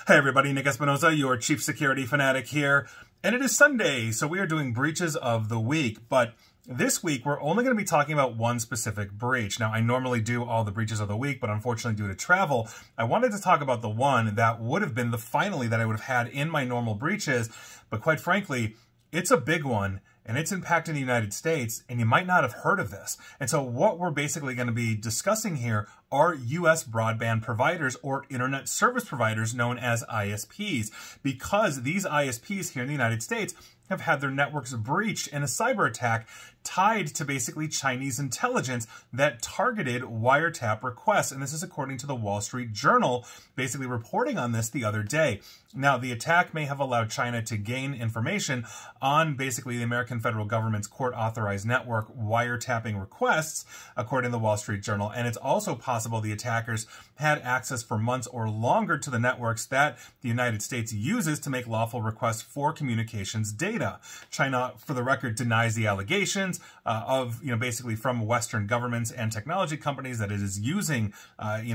Hey everybody, Nick Espinosa, your Chief Security Fanatic here, and it is Sunday, so we are doing breaches of the week, but this week we're only going to be talking about one specific breach. Now, I normally do all the breaches of the week, but unfortunately due to travel, I wanted to talk about the one that would have been the finale that I would have had in my normal breaches, but quite frankly, it's a big one, and it's impacting the United States, and you might not have heard of this. And so what we're basically going to be discussing here are U.S. broadband providers or internet service providers known as ISPs, because these ISPs here in the United States have had their networks breached in a cyber attack tied to basically Chinese intelligence that targeted wiretap requests. And this is according to the Wall Street Journal, basically reporting on this the other day. Now, the attack may have allowed China to gain information on basically the American federal government's court-authorized network wiretapping requests, according to the Wall Street Journal. And it's also possible the attackers had access for months or longer to the networks that the United States uses to make lawful requests for communications data. China, for the record, denies the allegations of, basically from Western governments and technology companies that it is using,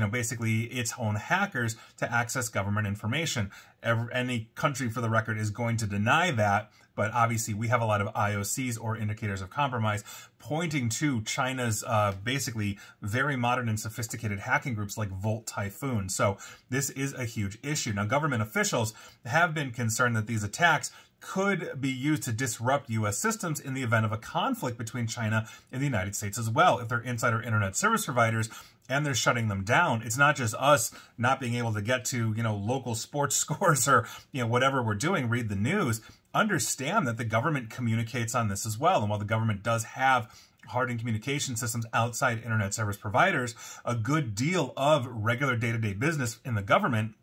basically its own hackers to access government information. Any country, for the record, is going to deny that, but obviously we have a lot of IOCs or indicators of compromise pointing to China's basically very modern and sophisticated hacking groups like Volt Typhoon. So this is a huge issue. Now, government officials have been concerned that these attacks could be used to disrupt U.S. systems in the event of a conflict between China and the United States as well. If they're insider internet service providers and they're shutting them down, it's not just us not being able to get to, local sports scores or, whatever we're doing, read the news. Understand that the government communicates on this as well. And while the government does have hardened communication systems outside internet service providers, a good deal of regular day-to-day business in the government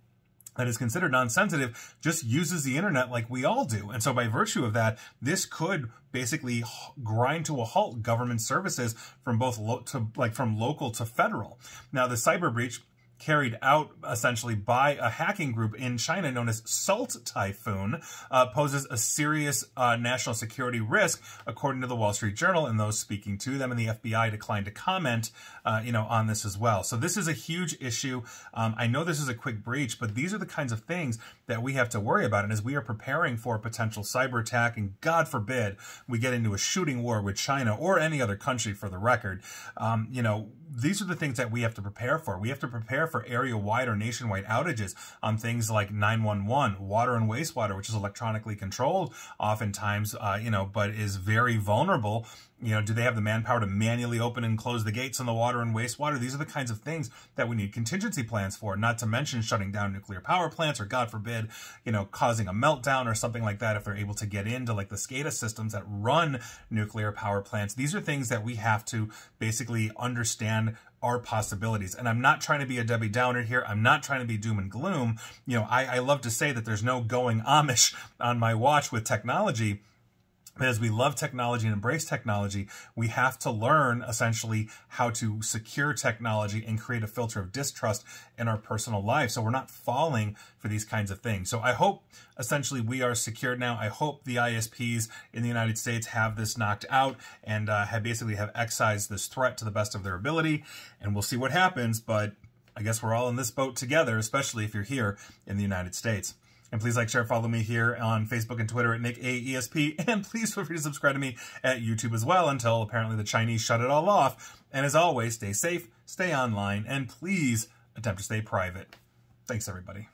that is considered non-sensitive just uses the internet like we all do. And so by virtue of that, this could basically grind to a halt government services from both from local to federal. Now, the cyber breach carried out essentially by a hacking group in China known as Salt Typhoon poses a serious national security risk, according to the Wall Street Journal, and those speaking to them, and the FBI declined to comment, on this as well. So this is a huge issue. I know this is a quick breach, but these are the kinds of things that we have to worry about. And as we are preparing for a potential cyber attack, and God forbid we get into a shooting war with China or any other country, for the record, these are the things that we have to prepare for. We have to prepare for area-wide or nationwide outages on things like 911, water and wastewater, which is electronically controlled oftentimes, but is very vulnerable. Do they have the manpower to manually open and close the gates on the water and wastewater? These are the kinds of things that we need contingency plans for, not to mention shutting down nuclear power plants or, God forbid, causing a meltdown or something like that if they're able to get into like the SCADA systems that run nuclear power plants. These are things that we have to basically understand are possibilities. And I'm not trying to be a Debbie Downer here. I'm not trying to be doom and gloom. I love to say that there's no going Amish on my watch with technology. But as we love technology and embrace technology, we have to learn essentially how to secure technology and create a filter of distrust in our personal life, so we're not falling for these kinds of things. So I hope essentially we are secured now. I hope the ISPs in the United States have this knocked out and have excised this threat to the best of their ability, and we'll see what happens. But I guess we're all in this boat together, especially if you're here in the United States. And please like, share, follow me here on Facebook and Twitter at NickAESP. And please feel free to subscribe to me at YouTube as well until apparently the Chinese shut it all off. And as always, stay safe, stay online, and please attempt to stay private. Thanks, everybody.